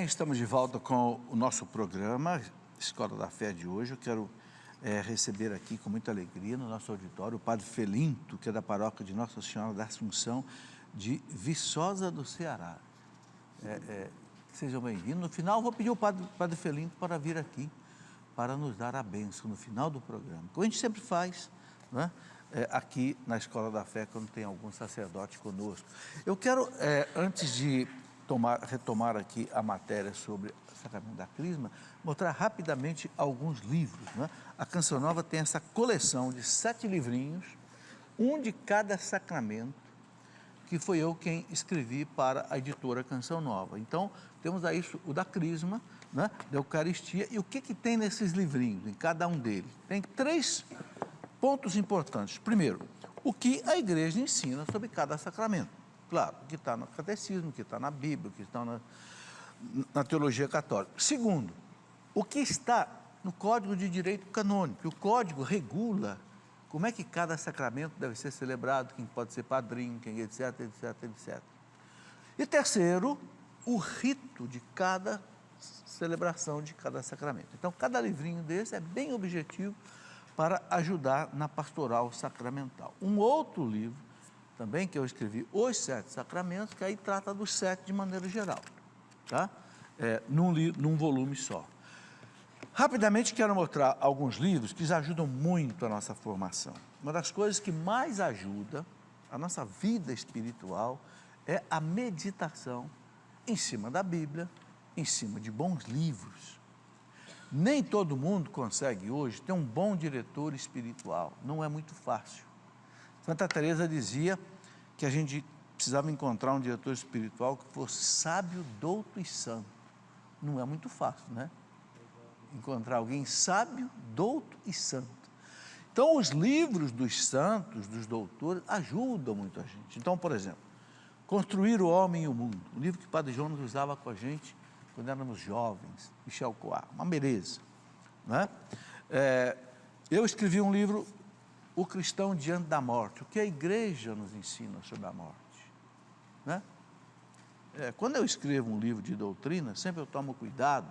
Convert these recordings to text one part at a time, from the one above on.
estamos de volta com o nosso programa Escola da Fé de hoje. Eu quero receber aqui com muita alegria no nosso auditório o Padre Felinto, que é da paróquia de Nossa Senhora da Assunção de Viçosa do Ceará. Sejam bem-vindos. No final, vou pedir ao Padre Felinto para vir aqui, para nos dar a bênção no final do programa, como a gente sempre faz, né? Aqui na Escola da Fé, quando tem algum sacerdote conosco. Eu quero, antes de retomar aqui a matéria sobre o sacramento da Crisma, mostrar rapidamente alguns livros, né? A Canção Nova tem essa coleção de 7 livrinhos, um de cada sacramento, que foi eu quem escrevi para a editora Canção Nova. Então, temos aí o da Crisma, né, da Eucaristia, e o que tem nesses livrinhos, em cada um deles? Tem 3 pontos importantes. Primeiro, o que a igreja ensina sobre cada sacramento. Claro, o que está no catecismo, o que está na Bíblia, o que está na teologia católica. Segundo, o que está no Código de Direito Canônico. O Código regula como é que cada sacramento deve ser celebrado, quem pode ser padrinho, quem etc, etc, etc. E terceiro, o rito de cada celebração de cada sacramento. Então, cada livrinho desse é bem objetivo para ajudar na pastoral sacramental. Um outro livro também que eu escrevi, Os 7 Sacramentos, que aí trata dos 7 de maneira geral, tá? Num volume só. Rapidamente quero mostrar alguns livros que ajudam muito a nossa formação. Uma das coisas que mais ajuda a nossa vida espiritual é a meditação em cima da Bíblia, em cima de bons livros. Nem todo mundo consegue hoje ter um bom diretor espiritual, não é muito fácil. Santa Teresa dizia que a gente precisava encontrar um diretor espiritual que fosse sábio, douto e santo. Não é muito fácil, né? Encontrar alguém sábio, douto e santo. Então, os livros dos santos, dos doutores, ajudam muito a gente. Então, por exemplo, Construir o Homem e o Mundo, o livro que o Padre Jonas usava com a gente quando éramos jovens, Michel Coar, uma beleza, né? Eu escrevi um livro, O Cristão Diante da Morte, o que a igreja nos ensina sobre a morte, né? Quando eu escrevo um livro de doutrina, sempre eu tomo cuidado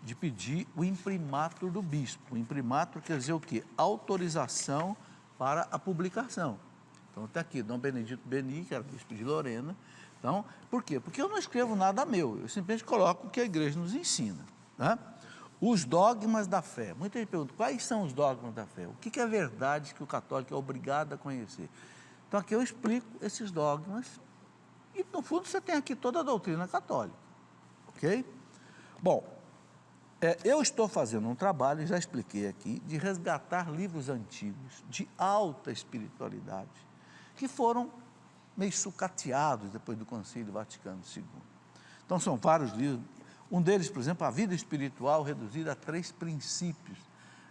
de pedir o imprimatur do bispo. O imprimatur quer dizer o quê? Autorização para a publicação. Então está aqui, Dom Benedito Beni, que era bispo de Lorena. Então, por quê? Porque eu não escrevo nada meu, eu simplesmente coloco o que a igreja nos ensina, né? Os dogmas da fé. Muita gente pergunta, quais são os dogmas da fé? O que é verdade que o católico é obrigado a conhecer? Então aqui eu explico esses dogmas e no fundo você tem aqui toda a doutrina católica, ok? Bom, eu estou fazendo um trabalho, já expliquei aqui, de resgatar livros antigos de alta espiritualidade, que foram meio sucateados depois do Concílio Vaticano II. Então são vários livros. Um deles, por exemplo, A Vida Espiritual Reduzida a 3 Princípios.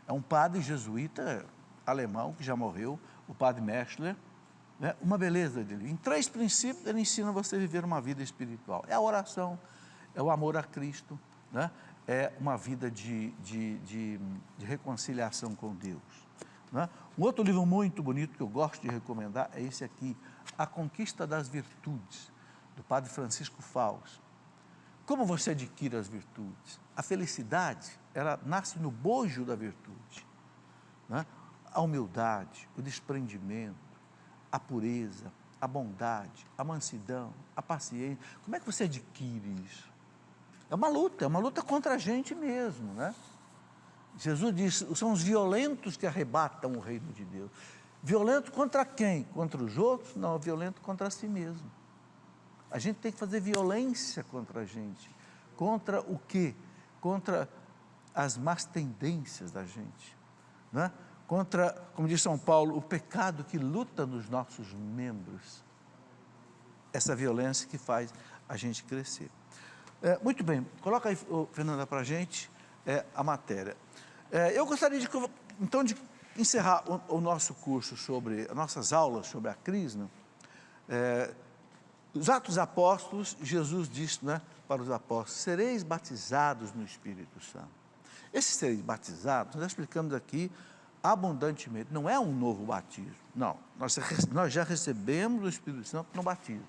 É um padre jesuíta alemão que já morreu, o padre Meschler, né? Uma beleza dele. Em 3 princípios ele ensina você a viver uma vida espiritual. É a oração, é o amor a Cristo, né? É uma vida de reconciliação com Deus, né? Um outro livro muito bonito que eu gosto de recomendar é esse aqui, A Conquista das Virtudes, do padre Francisco Fausto. Como você adquire as virtudes? A felicidade, ela nasce no bojo da virtude, né? A humildade, o desprendimento, a pureza, a bondade, a mansidão, a paciência. Como é que você adquire isso? É uma luta contra a gente mesmo, né? Jesus disse, são os violentos que arrebatam o reino de Deus. Violento contra quem? Contra os outros? Não, violento contra si mesmo. A gente tem que fazer violência contra a gente. Contra o quê? Contra as más tendências da gente, né? Contra, como diz São Paulo, o pecado que luta nos nossos membros. Essa violência que faz a gente crescer. Muito bem, coloca aí, Fernanda, para a gente a matéria. Eu gostaria então de encerrar o nosso curso sobre, as nossas aulas sobre a Crisma. Os Atos Apóstolos, Jesus disse, né, para os apóstolos, sereis batizados no Espírito Santo. Esses sereis batizados, nós explicamos aqui abundantemente, não é um novo batismo, não, nós já recebemos o Espírito Santo no batismo.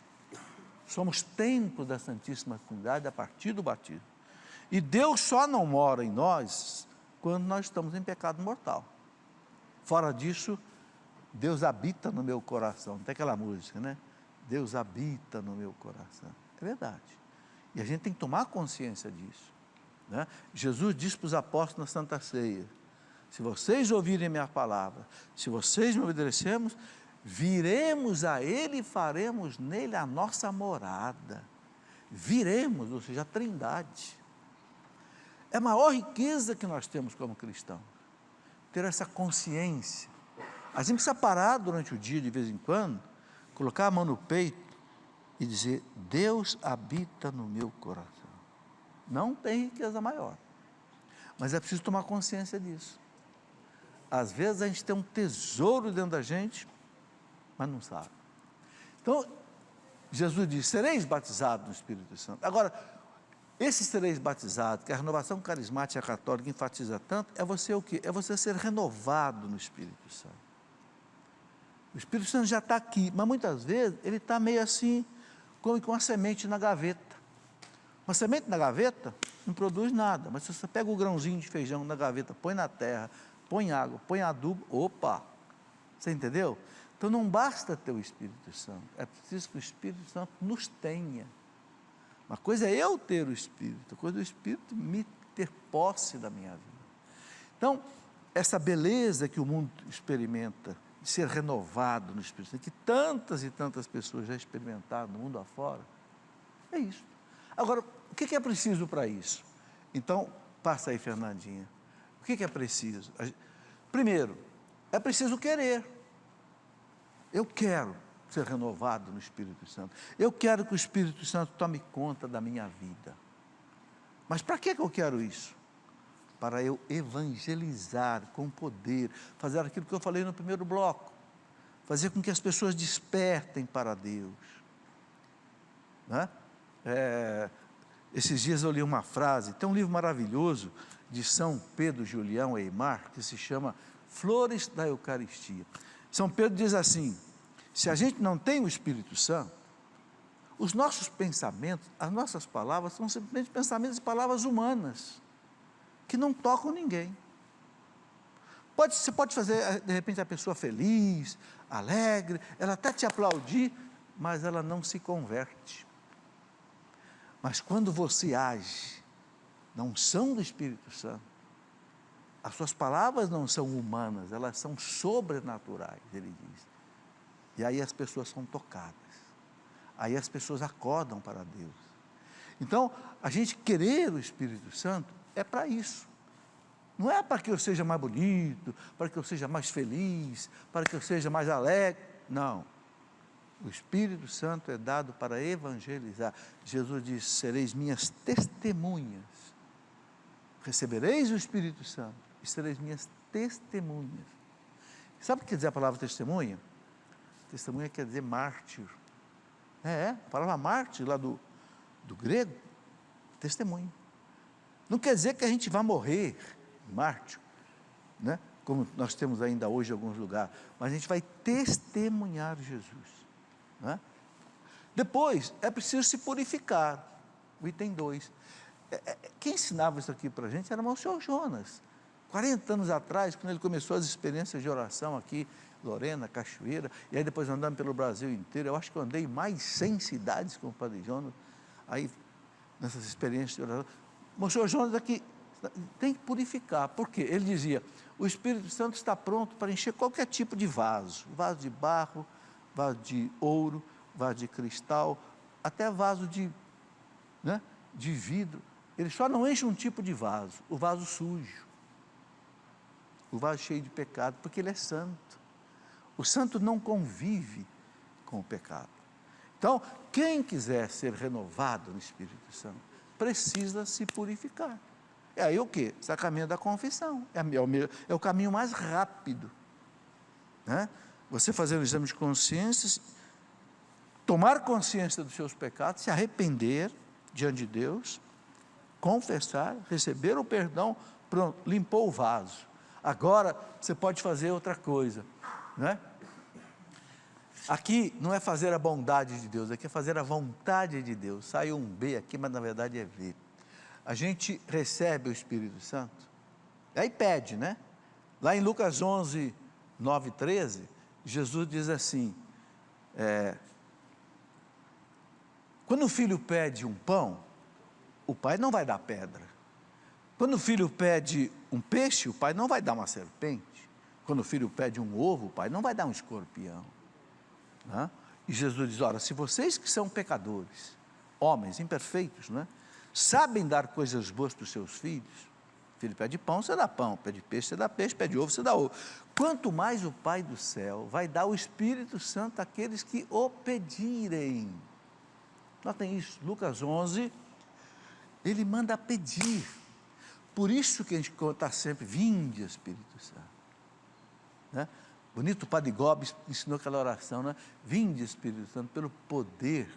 Somos templo da Santíssima Trindade a partir do batismo. E Deus só não mora em nós quando nós estamos em pecado mortal. Fora disso, Deus habita no meu coração. Tem aquela música, né? Deus habita no meu coração. É verdade. E a gente tem que tomar consciência disso, né? Jesus disse para os apóstolos na Santa Ceia: se vocês ouvirem minha palavra, se vocês me obedecermos, viremos a Ele e faremos nele a nossa morada. Viremos, ou seja, a trindade. É a maior riqueza que nós temos como cristãos, ter essa consciência. A gente precisa parar durante o dia, de vez em quando, colocar a mão no peito e dizer: Deus habita no meu coração. Não tem riqueza maior, mas é preciso tomar consciência disso. Às vezes a gente tem um tesouro dentro da gente, mas não sabe. Então, Jesus diz: sereis batizados no Espírito Santo. Agora, esse sereis batizados, que a renovação carismática católica enfatiza tanto, é você o quê? É você ser renovado no Espírito Santo. O Espírito Santo já está aqui, mas muitas vezes ele está meio assim, como com uma semente na gaveta. Uma semente na gaveta não produz nada, mas se você pega o grãozinho de feijão na gaveta, põe na terra, põe água, põe adubo, opa! Você entendeu? Então não basta ter o Espírito Santo, é preciso que o Espírito Santo nos tenha. Uma coisa é eu ter o Espírito, outra coisa é o Espírito me ter posse da minha vida. Então, essa beleza que o mundo experimenta, de ser renovado no Espírito Santo, que tantas e tantas pessoas já experimentaram no mundo afora, é isso. Agora, o que é preciso para isso? Então, passa aí, Fernandinha. O que é preciso? Primeiro, é preciso querer. Eu quero ser renovado no Espírito Santo. Eu quero que o Espírito Santo tome conta da minha vida. Mas para que eu quero isso? Para eu evangelizar com poder, fazer aquilo que eu falei no primeiro bloco, fazer com que as pessoas despertem para Deus, né? Esses dias eu li uma frase, tem um livro maravilhoso de São Pedro Julião Eymar, que se chama Flores da Eucaristia. São Pedro diz assim: se a gente não tem o Espírito Santo, os nossos pensamentos, as nossas palavras são simplesmente pensamentos e palavras humanas, que não tocam ninguém. Você pode fazer, de repente, a pessoa feliz, alegre, ela até te aplaudir, mas ela não se converte. Mas quando você age na unção do Espírito Santo, as suas palavras não são humanas, elas são sobrenaturais, ele diz. E aí as pessoas são tocadas, aí as pessoas acordam para Deus. Então, a gente querer o Espírito Santo é para isso. Não é para que eu seja mais bonito, para que eu seja mais feliz, para que eu seja mais alegre. Não. O Espírito Santo é dado para evangelizar. Jesus disse: sereis minhas testemunhas. Recebereis o Espírito Santo e sereis minhas testemunhas. Sabe o que quer dizer a palavra testemunha? Testemunha quer dizer mártir. A palavra mártir lá do grego, testemunho. Não quer dizer que a gente vai morrer mártir, né? Como nós temos ainda hoje em alguns lugares, mas a gente vai testemunhar Jesus, né? Depois, é preciso se purificar, o item 2. Quem ensinava isso aqui para a gente era o senhor Jonas, 40 anos atrás, quando ele começou as experiências de oração aqui, Lorena, Cachoeira, e aí depois andando pelo Brasil inteiro. Eu acho que eu andei mais 100 cidades com o Padre Jonas, aí nessas experiências de oração. O senhor Jonas aqui tem que purificar, porque ele dizia: o Espírito Santo está pronto para encher qualquer tipo de vaso de barro, vaso de ouro, vaso de cristal, até vaso de vidro. Ele só não enche um tipo de vaso, o vaso sujo, o vaso cheio de pecado, porque ele é santo. O santo não convive com o pecado. Então, quem quiser ser renovado no Espírito Santo, precisa se purificar. É aí o quê? Sacramento da confissão. É o caminho mais rápido, né? Você fazer um exame de consciência, tomar consciência dos seus pecados, se arrepender diante de Deus, confessar, receber o perdão, pronto, limpou o vaso. Agora você pode fazer outra coisa, né? Aqui não é fazer a bondade de Deus, aqui é fazer a vontade de Deus. Saiu um B aqui, mas na verdade é V. a gente recebe o Espírito Santo, aí pede, né? Lá em Lucas 11, 9 e 13, Jesus diz assim, quando o filho pede um pão, o pai não vai dar pedra. Quando o filho pede um peixe, o pai não vai dar uma serpente. Quando o filho pede um ovo, o pai não vai dar um escorpião. Né? E Jesus diz, ora, se vocês que são pecadores, homens imperfeitos, né, sabem dar coisas boas para os seus filhos, o filho pede pão, você dá pão, pede peixe, você dá peixe, pede ovo, você dá ovo. Quanto mais o Pai do céu vai dar o Espírito Santo àqueles que o pedirem. Notem isso, Lucas 11, ele manda pedir. Por isso que a gente conta sempre, vinde Espírito Santo. Né? Bonito, o Padre Gomes ensinou aquela oração, né? Vinde Espírito Santo, pelo poder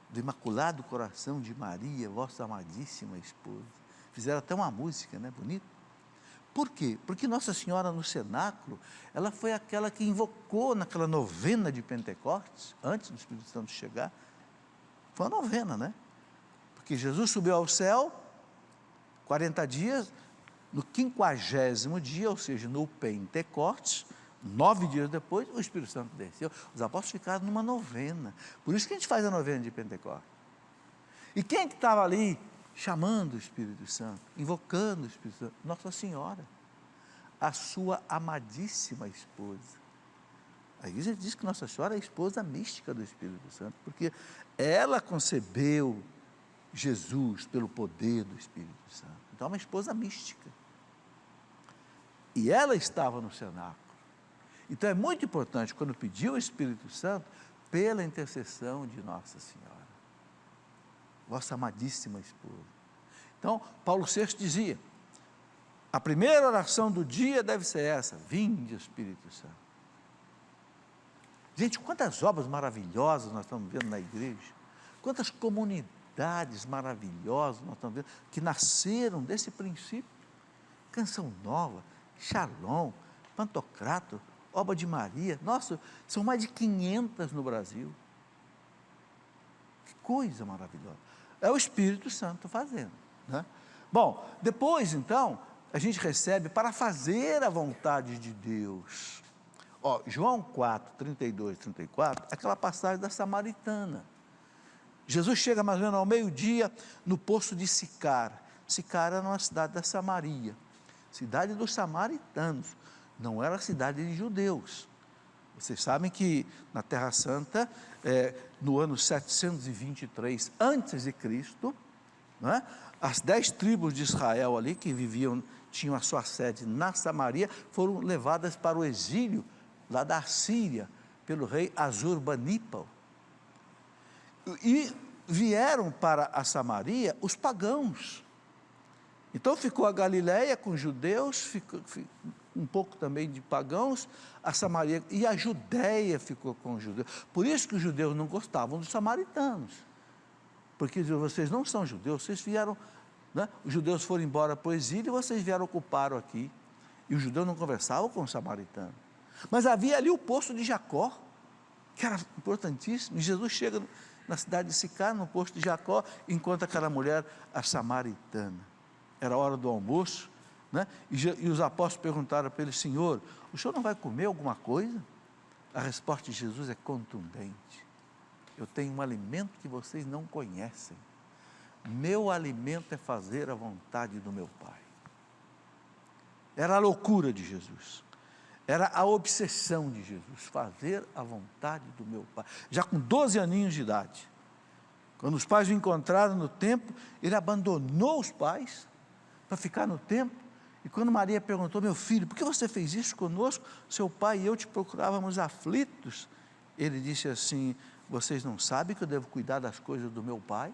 do Imaculado Coração de Maria, vossa amadíssima esposa. Fizeram até uma música, né? Bonito. Por quê? Porque Nossa Senhora no cenáculo, ela foi aquela que invocou naquela novena de Pentecostes, antes do Espírito Santo chegar. Foi uma novena, né? Porque Jesus subiu ao céu, 40 dias, no 50º dia, ou seja, no Pentecostes, 9 dias depois, o Espírito Santo desceu. Os apóstolos ficaram numa novena. Por isso que a gente faz a novena de Pentecostes. E quem é que estava ali chamando o Espírito Santo, invocando o Espírito Santo? Nossa Senhora, a sua amadíssima esposa. A igreja diz que Nossa Senhora é a esposa mística do Espírito Santo, porque ela concebeu Jesus pelo poder do Espírito Santo. Então é uma esposa mística. E ela estava no cenáculo. Então é muito importante, quando pediu o Espírito Santo, pela intercessão de Nossa Senhora, vossa amadíssima esposa. Então, Paulo VI dizia, a primeira oração do dia deve ser essa, vinde Espírito Santo. Gente, quantas obras maravilhosas nós estamos vendo na igreja, quantas comunidades maravilhosas nós estamos vendo, que nasceram desse princípio. Canção Nova, Shalom, Pantocrator, Obra de Maria, nossa, são mais de 500 no Brasil. Que coisa maravilhosa. É o Espírito Santo fazendo, né? Bom, depois então, a gente recebe para fazer a vontade de Deus. Ó, João 4, 32 e 34, aquela passagem da samaritana. Jesus chega mais ou menos ao meio-dia no poço de Sicar. Sicar era uma cidade da Samaria, cidade dos samaritanos, não era cidade de judeus. Vocês sabem que na Terra Santa, no ano 723 a.C., né, as 10 tribos de Israel ali, que viviam, tinham a sua sede na Samaria, foram levadas para o exílio, lá da Síria, pelo rei Assurbanípal. E vieram para a Samaria os pagãos. Então ficou a Galileia com judeus, ficou um pouco também de pagãos, a Samaria, e a Judéia ficou com os judeus. Por isso que os judeus não gostavam dos samaritanos, porque vocês não são judeus, vocês vieram, né? Os judeus foram embora para o exílio e vocês vieram ocupar aqui, e os judeus não conversavam com os samaritanos. Mas havia ali o poço de Jacó, que era importantíssimo, e Jesus chega na cidade de Sicar, no poço de Jacó, encontra aquela mulher, a samaritana. Era a hora do almoço, né? E os apóstolos perguntaram para ele, Senhor, o senhor não vai comer alguma coisa? A resposta de Jesus é contundente. Eu tenho um alimento que vocês não conhecem. Meu alimento é fazer a vontade do meu Pai. Era a loucura de Jesus. Era a obsessão de Jesus, fazer a vontade do meu Pai. Já com 12 aninhos de idade. Quando os pais o encontraram no templo, ele abandonou os pais para ficar no templo. E quando Maria perguntou, meu filho, por que você fez isso conosco? Seu pai e eu te procurávamos aflitos. Ele disse assim, vocês não sabem que eu devo cuidar das coisas do meu Pai?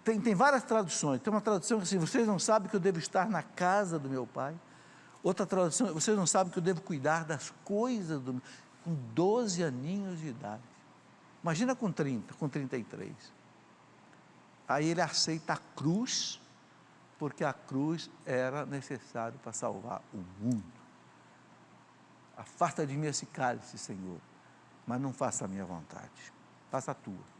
Tem várias traduções. Tem uma tradução assim, vocês não sabem que eu devo estar na casa do meu Pai? Outra tradução, vocês não sabem que eu devo cuidar das coisas do meu Pai? Com 12 aninhos de idade. Imagina com 30, com 33. Aí ele aceita a cruz, porque a cruz era necessário para salvar o mundo. Afasta de mim esse cálice, Senhor, mas não faça a minha vontade, faça a tua.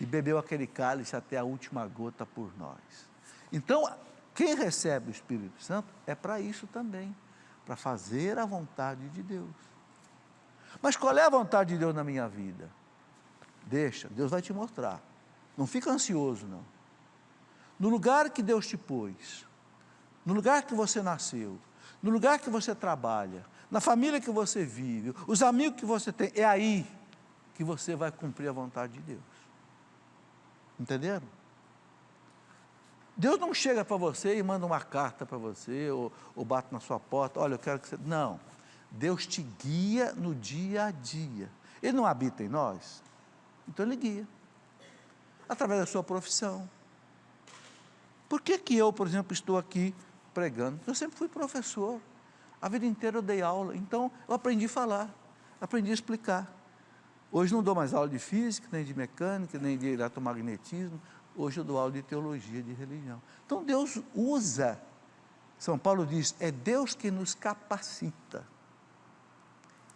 e bebeu aquele cálice até a última gota por nós. Então, quem recebe o Espírito Santo é para isso também, para fazer a vontade de Deus. Mas qual é a vontade de Deus na minha vida? Deixa, Deus vai te mostrar. Não fica ansioso, não. No lugar que Deus te pôs, no lugar que você nasceu, no lugar que você trabalha, na família que você vive, os amigos que você tem, é aí que você vai cumprir a vontade de Deus. Entenderam? Deus não chega para você e manda uma carta para você, ou bate na sua porta, olha, eu quero que você... Não, Deus te guia no dia a dia. Ele não habita em nós, então Ele guia, através da sua profissão. Por que eu, por exemplo, estou aqui pregando? Eu sempre fui professor, a vida inteira eu dei aula, então eu aprendi a falar, aprendi a explicar. Hoje não dou mais aula de física, nem de mecânica, nem de eletromagnetismo, hoje eu dou aula de teologia, de religião. Então Deus usa, São Paulo diz, é Deus que nos capacita,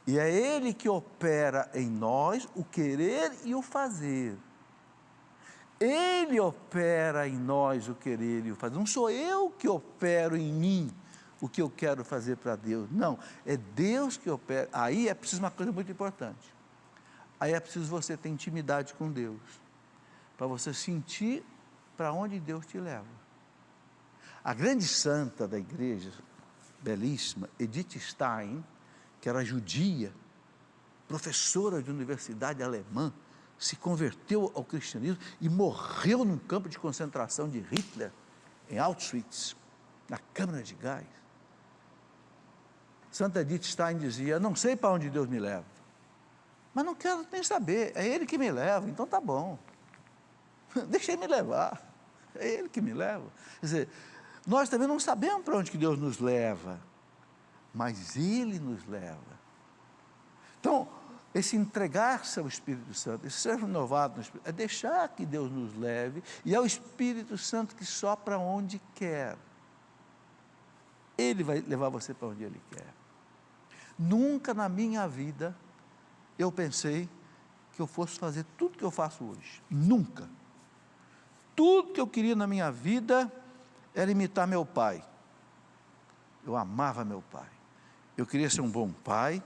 e é Ele que opera em nós o querer e o fazer. Ele opera em nós o querer e o fazer. Não sou eu que opero em mim o que eu quero fazer para Deus. Não, é Deus que opera. Aí é preciso uma coisa muito importante. Aí é preciso você ter intimidade com Deus, para você sentir para onde Deus te leva. A grande santa da igreja, belíssima, Edith Stein, que era judia, professora de universidade alemã, se converteu ao cristianismo e morreu num campo de concentração de Hitler, em Auschwitz, na câmara de gás. Santa Edith Stein dizia, não sei para onde Deus me leva, mas não quero nem saber, é Ele que me leva, então tá bom, deixa Ele me levar, é Ele que me leva. Quer dizer, nós também não sabemos para onde que Deus nos leva, mas Ele nos leva. Então, esse entregar-se ao Espírito Santo, esse ser renovado no Espírito, é deixar que Deus nos leve, e é o Espírito Santo que sopra onde quer. Ele vai levar você para onde Ele quer. Nunca na minha vida eu pensei que eu fosse fazer tudo que eu faço hoje. Nunca. Tudo que eu queria na minha vida era imitar meu pai. Eu amava meu pai. Eu queria ser um bom pai,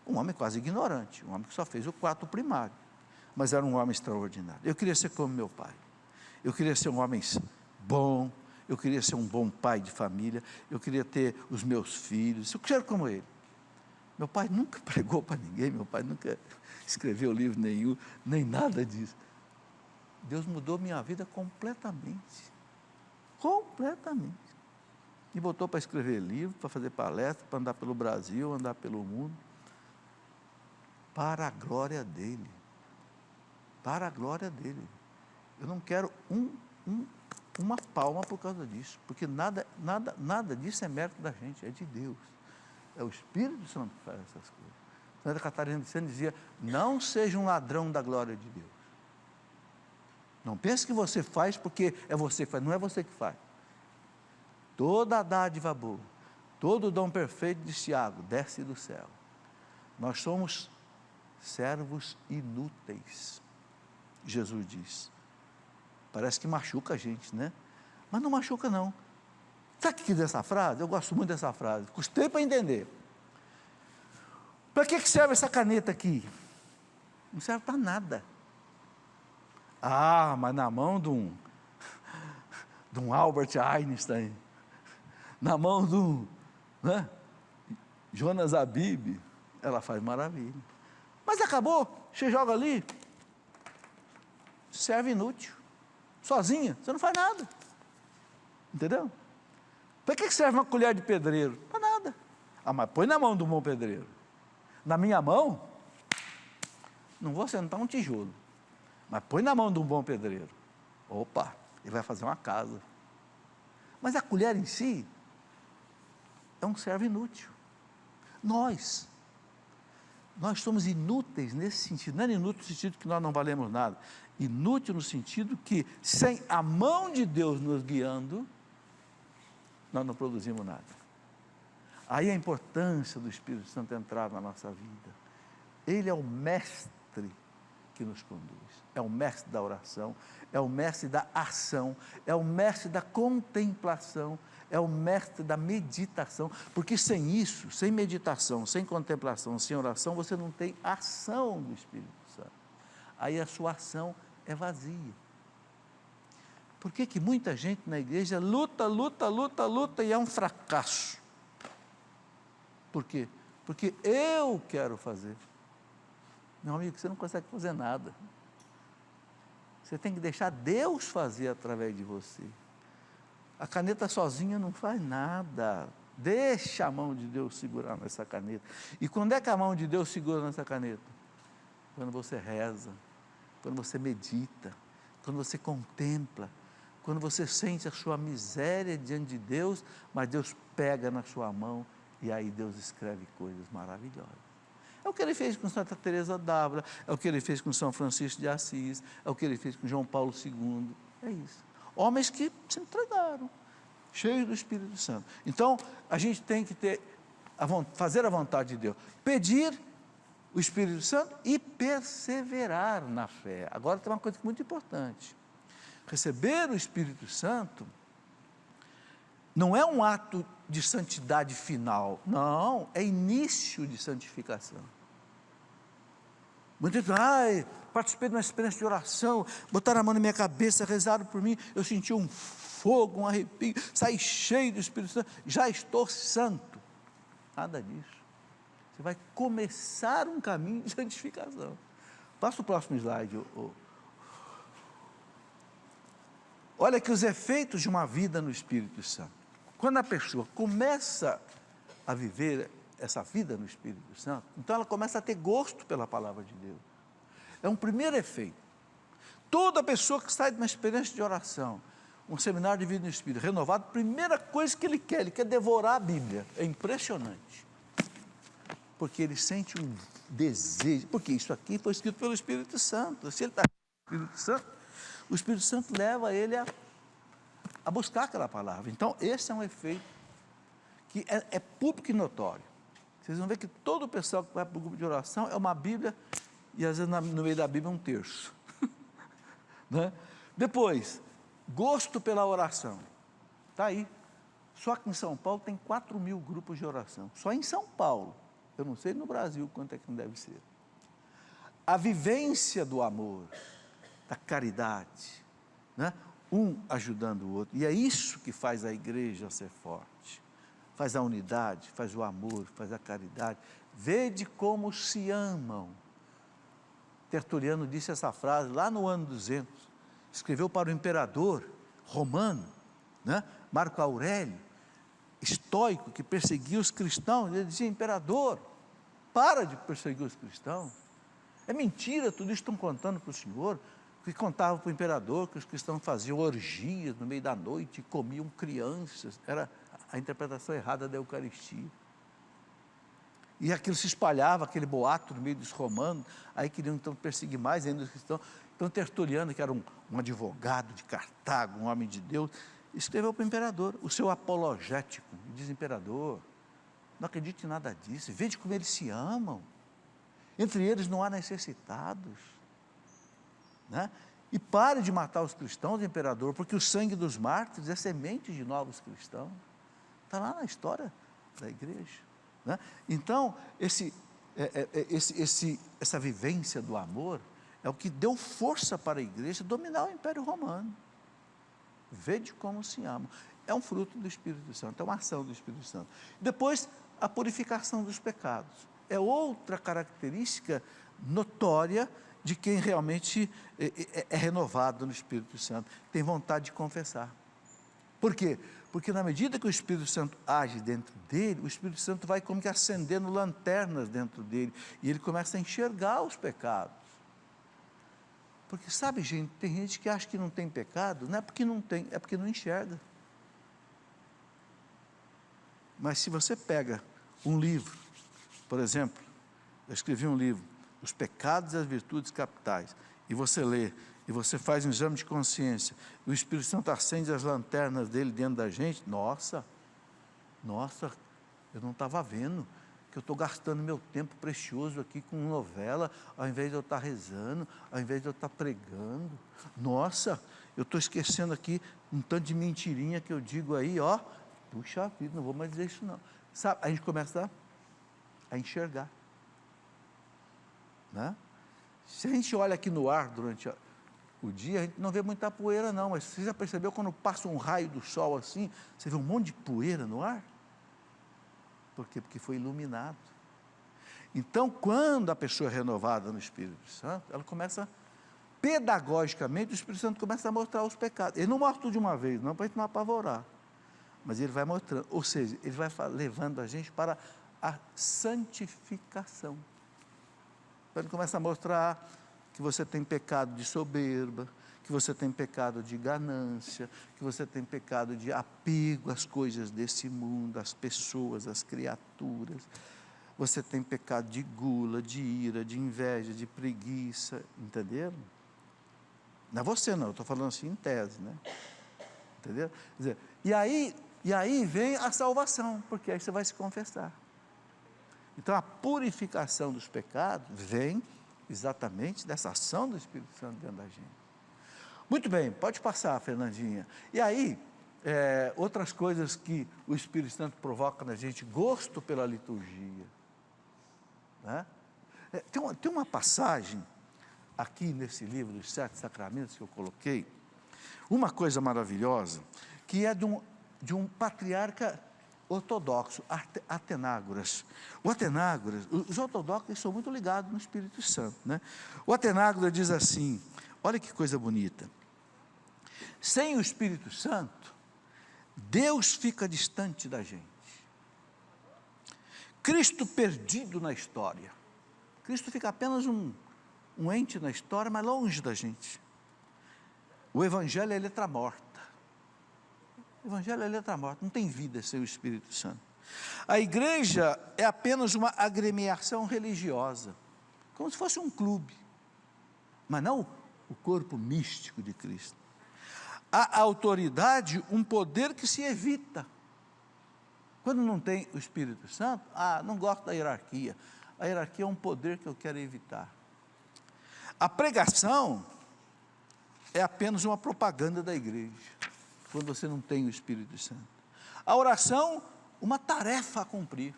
um homem quase ignorante, um homem que só fez o quarto primário, mas era um homem extraordinário. Eu queria ser como meu pai, eu queria ser um homem bom, eu queria ser um bom pai de família, eu queria ter os meus filhos, eu quero como ele. Meu pai nunca pregou para ninguém, meu pai nunca escreveu livro nenhum, nem nada disso. Deus mudou minha vida completamente, e botou para escrever livro, para fazer palestra, para andar pelo Brasil, andar pelo mundo, para a glória dEle, para a glória dEle. Eu não quero uma palma por causa disso, porque nada disso é mérito da gente, é de Deus, é o Espírito Santo que faz essas coisas. Santa Catarina de Sena dizia, não seja um ladrão da glória de Deus, não pense que você faz porque é você que faz, não é você que faz. Toda a dádiva boa, todo o dom perfeito de Tiago, desce do céu. Nós somos servos inúteis, Jesus diz. Parece que machuca a gente, né? Mas não machuca não. Sabe o que diz essa frase? Eu gosto muito dessa frase, custei para entender. Para que serve essa caneta aqui? Não serve para nada. Ah, mas na mão de um Albert Einstein, na mão de um Jonas Abib, ela faz maravilha. Mas acabou, você joga ali, serve inútil, sozinha, você não faz nada, entendeu? Para que serve uma colher de pedreiro? Para nada. Ah, mas põe na mão do bom pedreiro. Na minha mão, não vou sentar um tijolo, mas põe na mão de um bom pedreiro. Opa, ele vai fazer uma casa. Mas a colher em si é um servo inútil. Nós somos inúteis nesse sentido, não é inútil no sentido que nós não valemos nada, inútil no sentido que sem a mão de Deus nos guiando, nós não produzimos nada. Aí a importância do Espírito Santo entrar na nossa vida. Ele é o mestre que nos conduz. É o mestre da oração, é o mestre da ação, é o mestre da contemplação, é o mestre da meditação, porque sem isso, sem meditação, sem contemplação, sem oração, você não tem ação do Espírito Santo. Aí a sua ação é vazia. Por que que muita gente na igreja luta e é um fracasso? Por quê? Porque eu quero fazer. Meu amigo, você não consegue fazer nada. Você tem que deixar Deus fazer através de você. A caneta sozinha não faz nada. Deixa a mão de Deus segurar nessa caneta. E quando é que a mão de Deus segura nessa caneta? Quando você reza, quando você medita, quando você contempla, quando você sente a sua miséria diante de Deus, mas Deus pega na sua mão e aí Deus escreve coisas maravilhosas. É o que ele fez com Santa Teresa d'Ávila, é o que ele fez com São Francisco de Assis, é o que ele fez com João Paulo II, é isso. Homens que se entregaram, cheios do Espírito Santo. Então, a gente tem que fazer a vontade de Deus, pedir o Espírito Santo e perseverar na fé. Agora tem uma coisa muito importante. Receber o Espírito Santo não é um ato de santidade final, não, é início de santificação. Muitos dizem, participei de uma experiência de oração, botaram a mão na minha cabeça, rezaram por mim, eu senti um fogo, um arrepio, saí cheio do Espírito Santo, já estou santo. Nada disso. Você vai começar um caminho de santificação. Passa o próximo slide. Olha que os efeitos de uma vida no Espírito Santo. Quando a pessoa começa a viver essa vida no Espírito Santo, então ela começa a ter gosto pela palavra de Deus. É um primeiro efeito. Toda pessoa que sai de uma experiência de oração, um seminário de vida no Espírito renovado, a primeira coisa que ele quer devorar a Bíblia. É impressionante. Porque ele sente um desejo, porque isso aqui foi escrito pelo Espírito Santo. Se ele está no Espírito Santo, o Espírito Santo leva ele a buscar aquela palavra. Então, esse é um efeito que é público e notório. Vocês vão ver que todo o pessoal que vai para o grupo de oração é uma Bíblia, e às vezes no meio da Bíblia é um terço. Né? Depois, gosto pela oração. Está aí. Só que em São Paulo tem 4.000 grupos de oração. Só em São Paulo. Eu não sei no Brasil quanto é que não deve ser. A vivência do amor, da caridade, né? Um ajudando o outro. E é isso que faz a igreja ser forte. Faz a unidade, faz o amor, faz a caridade. Vede como se amam. Tertuliano disse essa frase lá no ano 200. Escreveu para o imperador romano, né? Marco Aurélio, estoico, que perseguia os cristãos. Ele dizia, imperador, para de perseguir os cristãos. É mentira tudo isso que estão contando para o senhor. Que contavam para o imperador que os cristãos faziam orgias no meio da noite, comiam crianças. Era a interpretação errada da Eucaristia. E aquilo se espalhava, aquele boato no meio dos romanos, aí queriam então perseguir mais ainda os cristãos. Então Tertuliano, que era um advogado de Cartago, um homem de Deus, escreveu para o imperador, o seu apologético, e diz, imperador, não acredite em nada disso, veja como eles se amam, entre eles não há necessitados, né? E pare de matar os cristãos, imperador, porque o sangue dos mártires é semente de novos cristãos. Está lá na história da igreja, né? Então, essa vivência do amor é o que deu força para a igreja dominar o Império Romano. Vede como se ama. É um fruto do Espírito Santo, é uma ação do Espírito Santo. Depois, a purificação dos pecados. É outra característica notória de quem realmente é renovado no Espírito Santo, tem vontade de confessar. Por quê? Porque na medida que o Espírito Santo age dentro dele, o Espírito Santo vai como que acendendo lanternas dentro dele, e ele começa a enxergar os pecados. Porque sabe, gente, tem gente que acha que não tem pecado, não é porque não tem, é porque não enxerga. Mas se você pega um livro, por exemplo, eu escrevi um livro, Os Pecados e as Virtudes Capitais, e você lê, e você faz um exame de consciência, e o Espírito Santo acende as lanternas dele dentro da gente, nossa, eu não estava vendo, que que eu estou gastando meu tempo precioso aqui com novela, ao invés de eu estar rezando, ao invés de eu estar pregando. Nossa, eu estou esquecendo aqui um tanto de mentirinha que eu digo aí, ó, puxa vida, não vou mais dizer isso não. Sabe, a gente começa a enxergar, né? Se a gente olha aqui no ar durante o dia, a gente não vê muita poeira não, mas você já percebeu quando passa um raio do sol assim, você vê um monte de poeira no ar? Por quê? Porque foi iluminado. Então, quando a pessoa é renovada no Espírito Santo, ela começa, pedagogicamente, o Espírito Santo começa a mostrar os pecados. Ele não mostra tudo de uma vez, não, para a gente não apavorar, mas ele vai mostrando, ou seja, ele vai levando a gente para a santificação. Então, ele começa a mostrar que você tem pecado de soberba, que você tem pecado de ganância, que você tem pecado de apego às coisas desse mundo, às pessoas, às criaturas. Você tem pecado de gula, de ira, de inveja, de preguiça, entenderam? Não é você não, eu estou falando assim em tese, né? Entendeu? Quer dizer, e aí vem a salvação, porque aí você vai se confessar. Então a purificação dos pecados vem exatamente dessa ação do Espírito Santo dentro da gente. Muito bem, pode passar, Fernandinha. E aí, outras coisas que o Espírito Santo provoca na gente, gosto pela liturgia, né? Tem uma passagem aqui nesse livro dos 7 Sacramentos que eu coloquei, uma coisa maravilhosa, que é de um patriarca ortodoxo, Atenágoras. O Atenágoras, os ortodoxos são muito ligados no Espírito Santo, né? O Atenágoras diz assim, olha que coisa bonita, sem o Espírito Santo, Deus fica distante da gente. Cristo perdido na história. Cristo fica apenas um ente na história, mas longe da gente. O Evangelho é letra morta. O Evangelho é letra morta, não tem vida sem o Espírito Santo. A igreja é apenas uma agremiação religiosa, como se fosse um clube, mas não o corpo místico de Cristo. A autoridade, um poder que se evita. Quando não tem o Espírito Santo, não gosto da hierarquia. A hierarquia é um poder que eu quero evitar. A pregação é apenas uma propaganda da igreja, quando você não tem o Espírito Santo. A oração, uma tarefa a cumprir,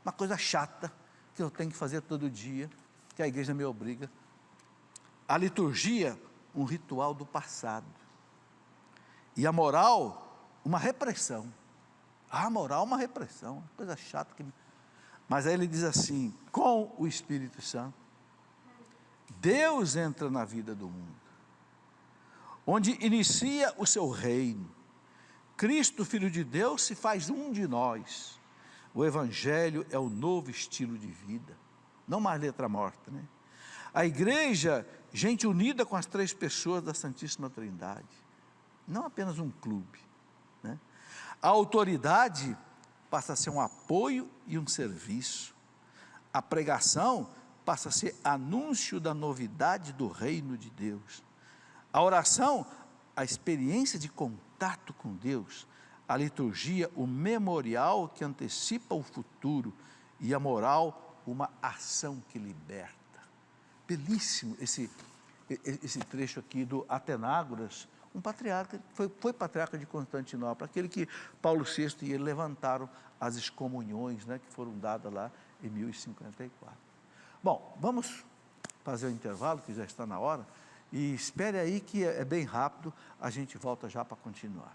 uma coisa chata, que eu tenho que fazer todo dia, que a igreja me obriga. A liturgia, um ritual do passado. E a moral, uma repressão. A moral, uma repressão, uma coisa chata. Mas aí ele diz assim, com o Espírito Santo, Deus entra na vida do mundo, onde inicia o seu reino. Cristo, Filho de Deus, se faz um de nós. O Evangelho é o novo estilo de vida, não mais letra morta, né? A igreja, gente unida com as 3 pessoas da Santíssima Trindade, não apenas um clube, né? A autoridade passa a ser um apoio e um serviço. A pregação passa a ser anúncio da novidade do reino de Deus. A oração, a experiência de contato com Deus. A liturgia, o memorial que antecipa o futuro. E a moral, uma ação que liberta. Belíssimo esse trecho aqui do Atenágoras, um patriarca, foi patriarca de Constantinopla, aquele que Paulo VI e ele levantaram as excomunhões, né, que foram dadas lá em 1054. Bom, vamos fazer o intervalo, que já está na hora, e espere aí que é bem rápido, a gente volta já para continuar.